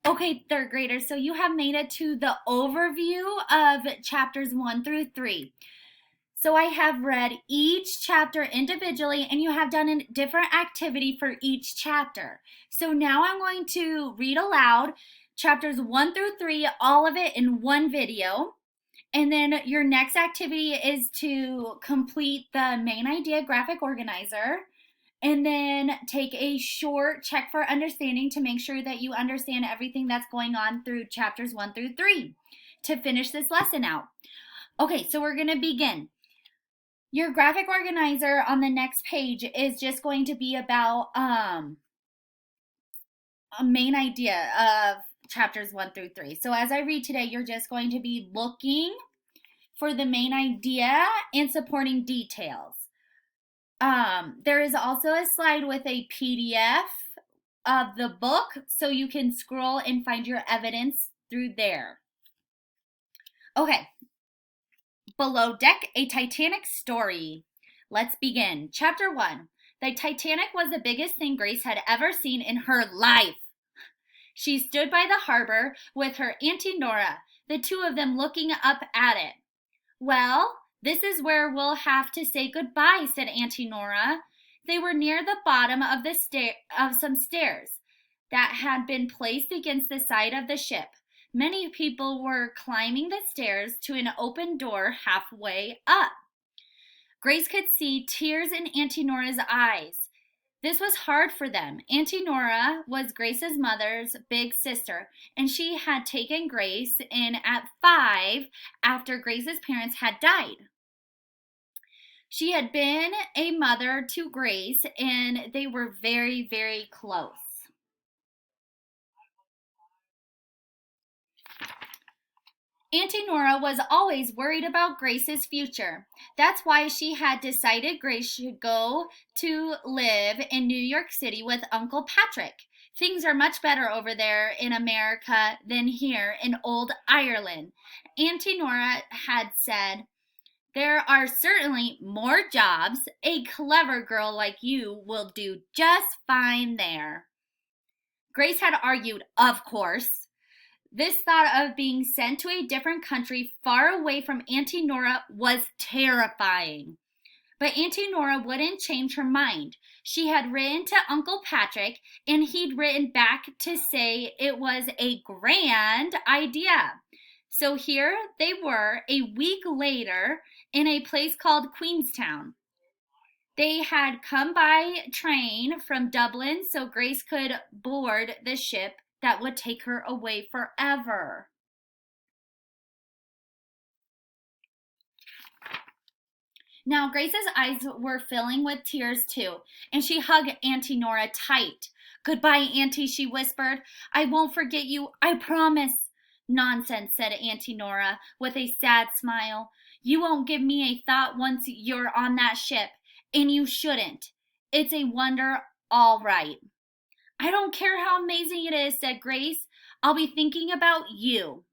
Okay, third graders, so you have made it to the overview of chapters 1 through 3. So I have read each chapter individually, and you have done a different activity for each chapter. So now I'm going to read aloud chapters 1 through 3, all of it in one video. And then your next activity is to complete the main idea graphic organizer, and then take a short check for understanding to make sure that you understand everything that's going on through chapters 1 through 3 to finish this lesson out. Okay, so we're going to begin. Your graphic organizer on the next page is just going to be about a main idea of chapters 1 through 3. So as I read today, you're just going to be looking for the main idea and supporting details. There is also a slide with a PDF of the book, so you can scroll and find your evidence through there. Okay, Below Deck, a Titanic story. Let's begin. Chapter 1. The Titanic was the biggest thing Grace had ever seen in her life. She stood by the harbor with her Auntie Nora, the two of them looking up at it. Well, this is where we'll have to say goodbye, said Auntie Nora. They were near the bottom of some stairs that had been placed against the side of the ship. Many people were climbing the stairs to an open door halfway up. Grace could see tears in Auntie Nora's eyes. This was hard for them. Auntie Nora was Grace's mother's big sister, and she had taken Grace in at 5 after Grace's parents had died. She had been a mother to Grace, and they were very, very close. Auntie Nora was always worried about Grace's future. That's why she had decided Grace should go to live in New York City with Uncle Patrick. Things are much better over there in America than here in old Ireland. Auntie Nora had said, "There are certainly more jobs. A clever girl like you will do just fine there." Grace had argued, of course. This thought of being sent to a different country far away from Auntie Nora was terrifying. But Auntie Nora wouldn't change her mind. She had written to Uncle Patrick, and he'd written back to say it was a grand idea. So here they were a week later in a place called Queenstown. They had come by train from Dublin so Grace could board the ship that would take her away forever. Now, Grace's eyes were filling with tears too, and she hugged Auntie Nora tight. "Goodbye, Auntie," she whispered. "I won't forget you, I promise." "Nonsense," said Auntie Nora with a sad smile. "You won't give me a thought once you're on that ship, and you shouldn't. It's a wonder, all right." "I don't care how amazing it is," said Grace. "I'll be thinking about you."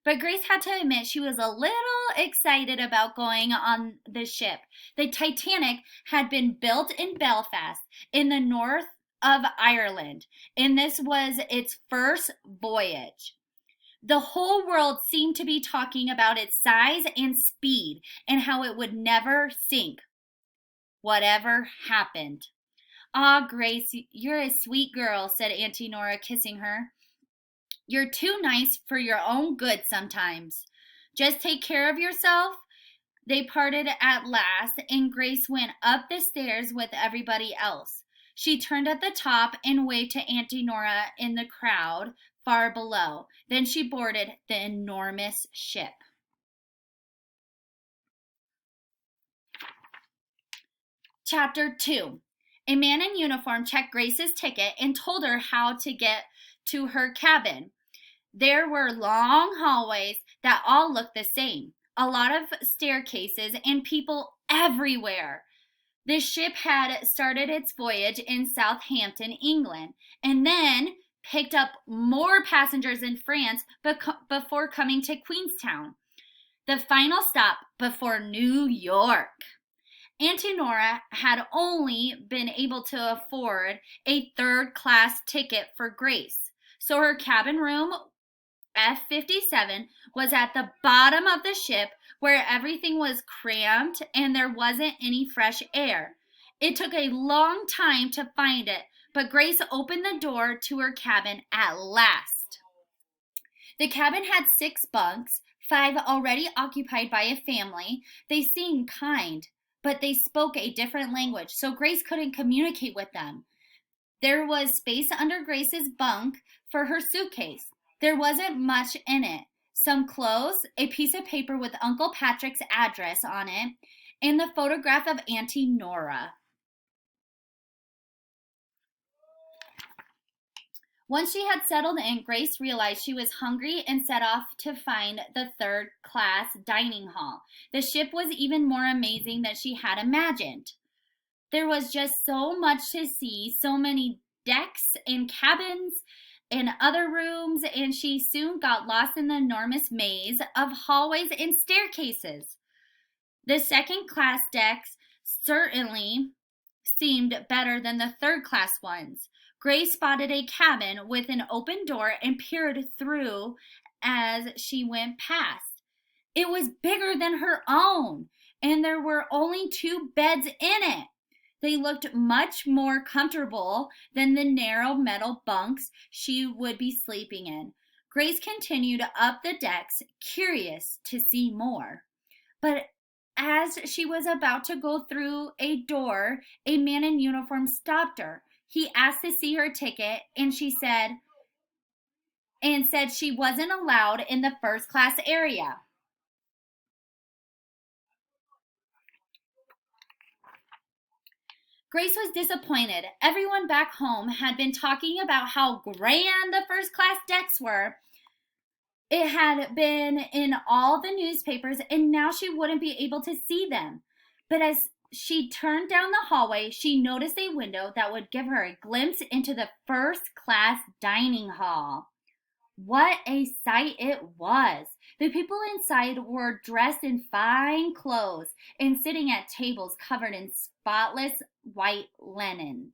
But Grace had to admit she was a little excited about going on the ship. The Titanic had been built in Belfast, in the north of Ireland, and this was its first voyage. The whole world seemed to be talking about its size and speed and how it would never sink, whatever happened. "Ah, Grace, you're a sweet girl," said Auntie Nora, kissing her. "You're too nice for your own good sometimes. Just take care of yourself." They parted at last, and Grace went up the stairs with everybody else. She turned at the top and waved to Auntie Nora in the crowd far below. Then she boarded the enormous ship. Chapter 2. A man in uniform checked Grace's ticket and told her how to get to her cabin. There were long hallways that all looked the same, a lot of staircases, and people everywhere. The ship had started its voyage in Southampton, England, and then picked up more passengers in France before coming to Queenstown, the final stop before New York. Auntie Nora had only been able to afford a third-class ticket for Grace, So her cabin room, F-57, was at the bottom of the ship where everything was cramped and there wasn't any fresh air. It took a long time to find it, but Grace opened the door to her cabin at last. The cabin had 6 bunks, 5 already occupied by a family. They seemed kind, but they spoke a different language, so Grace couldn't communicate with them. There was space under Grace's bunk for her suitcase. There wasn't much in it. Some clothes, a piece of paper with Uncle Patrick's address on it, and the photograph of Auntie Nora. Once she had settled in, Grace realized she was hungry and set off to find the third-class dining hall. The ship was even more amazing than she had imagined. There was just so much to see, so many decks and cabins and other rooms, and she soon got lost in the enormous maze of hallways and staircases. The second-class decks certainly seemed better than the third-class ones. Grace spotted a cabin with an open door and peered through as she went past. It was bigger than her own, and there were only 2 beds in it. They looked much more comfortable than the narrow metal bunks she would be sleeping in. Grace continued up the decks, curious to see more. But as she was about to go through a door, a man in uniform stopped her. He asked to see her ticket, and she said she wasn't allowed in the first class area. Grace was disappointed. Everyone back home had been talking about how grand the first class decks were. It had been in all the newspapers, and now she wouldn't be able to see them. But as she turned down the hallway, she noticed a window that would give her a glimpse into the first class dining hall. What a sight it was! The people inside were dressed in fine clothes and sitting at tables covered in spotless white linen.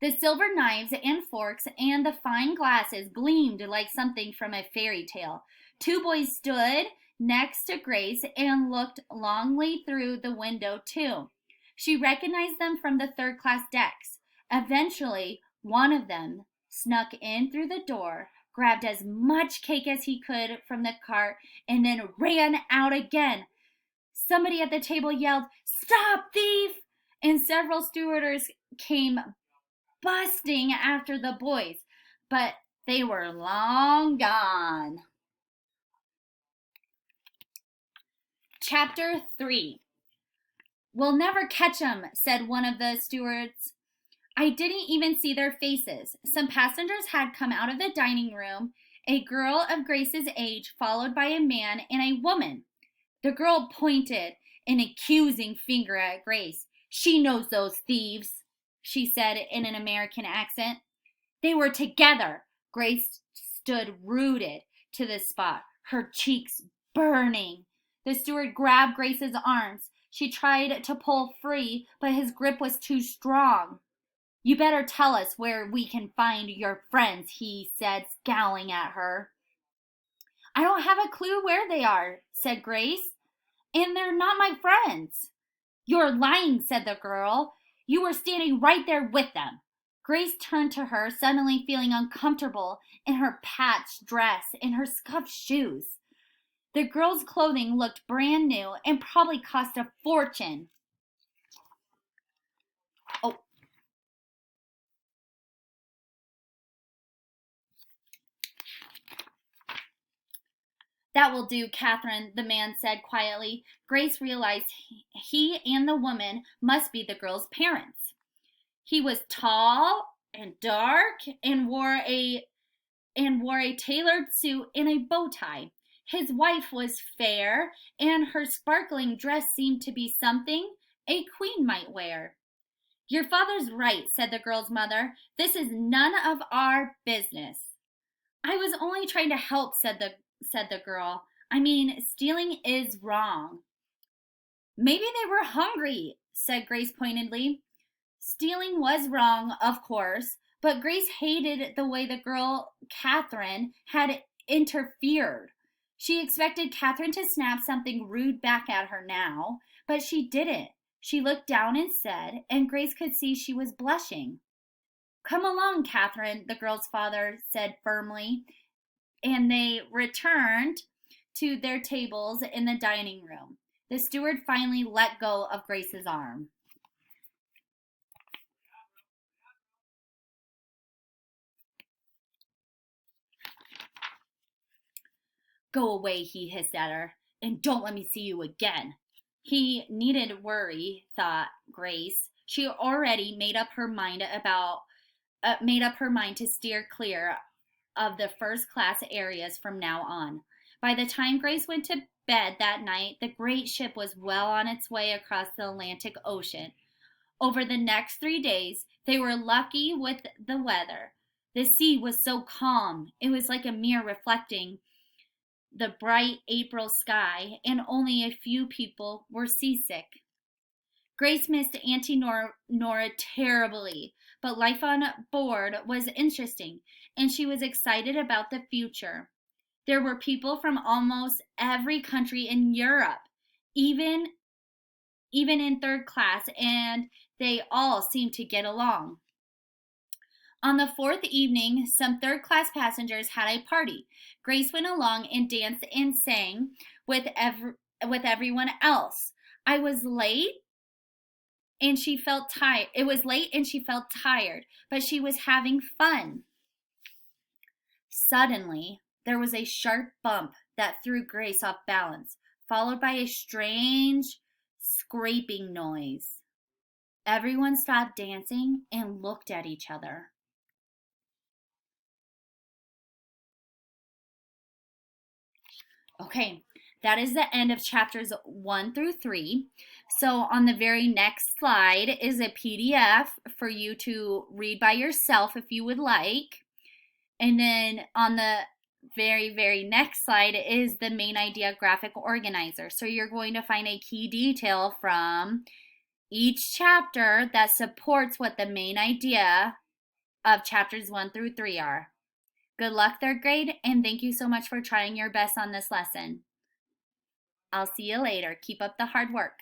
The silver knives and forks and the fine glasses gleamed like something from a fairy tale. 2 boys stood next to Grace and looked longingly through the window too. She recognized them from the third-class decks. Eventually, one of them snuck in through the door, grabbed as much cake as he could from the cart, and then ran out again. Somebody at the table yelled, "Stop, thief!" and several stewardess came busting after the boys, but they were long gone. Chapter 3. "We'll never catch 'em," said one of the stewards. "I didn't even see their faces." Some passengers had come out of the dining room, a girl of Grace's age, followed by a man and a woman. The girl pointed an accusing finger at Grace. "She knows those thieves," she said in an American accent. "They were together." Grace stood rooted to the spot, her cheeks burning. The steward grabbed Grace's arms. She tried to pull free, but his grip was too strong. "You better tell us where we can find your friends," he said, scowling at her. "I don't have a clue where they are," said Grace, "and they're not my friends." "You're lying," said the girl. "You were standing right there with them." Grace turned to her, suddenly feeling uncomfortable in her patched dress and her scuffed shoes. The girl's clothing looked brand new and probably cost a fortune. "Oh, that will do, Catherine," the man said quietly. Grace realized he and the woman must be the girl's parents. He was tall and dark and wore a tailored suit and a bow tie. His wife was fair, and her sparkling dress seemed to be something a queen might wear. "Your father's right," said the girl's mother. "This is none of our business." "I was only trying to help," said the girl. "I mean, stealing is wrong." "Maybe they were hungry," said Grace pointedly. "Stealing was wrong, of course, But Grace hated the way the girl, Catherine, had interfered. She expected Catherine to snap something rude back at her now, but she didn't. She looked down instead, and Grace could see she was blushing. Come along, Catherine, the girl's father said firmly, and they returned to their tables in the dining room. The steward finally let go of Grace's arm. Go away, he hissed at her, and don't let me see you again. He needn't worry, thought Grace. She already made up her mind to steer clear of the first class areas from now on. By the time Grace went to bed that night, the great ship was well on its way across the Atlantic Ocean. Over the next 3 days, they were lucky with the weather. The sea was so calm, it was like a mirror reflecting the bright April sky, and only a few people were seasick. Grace missed Auntie Nora terribly, but life on board was interesting, and she was excited about the future. There were people from almost every country in Europe, even in third class, and they all seemed to get along. On the fourth evening, some third class passengers had a party. Grace went along and danced and sang with everyone else. I was late and she felt tired. It was late and she felt tired, but she was having fun. Suddenly, there was a sharp bump that threw Grace off balance, followed by a strange scraping noise. Everyone stopped dancing and looked at each other. Okay, that is the end of chapters 1 through 3. So on the very next slide is a PDF for you to read by yourself if you would like. And then on the very next slide is the main idea graphic organizer. So you're going to find a key detail from each chapter that supports what the main idea of chapters 1 through 3 are. Good luck, third grade, and thank you so much for trying your best on this lesson. I'll see you later. Keep up the hard work.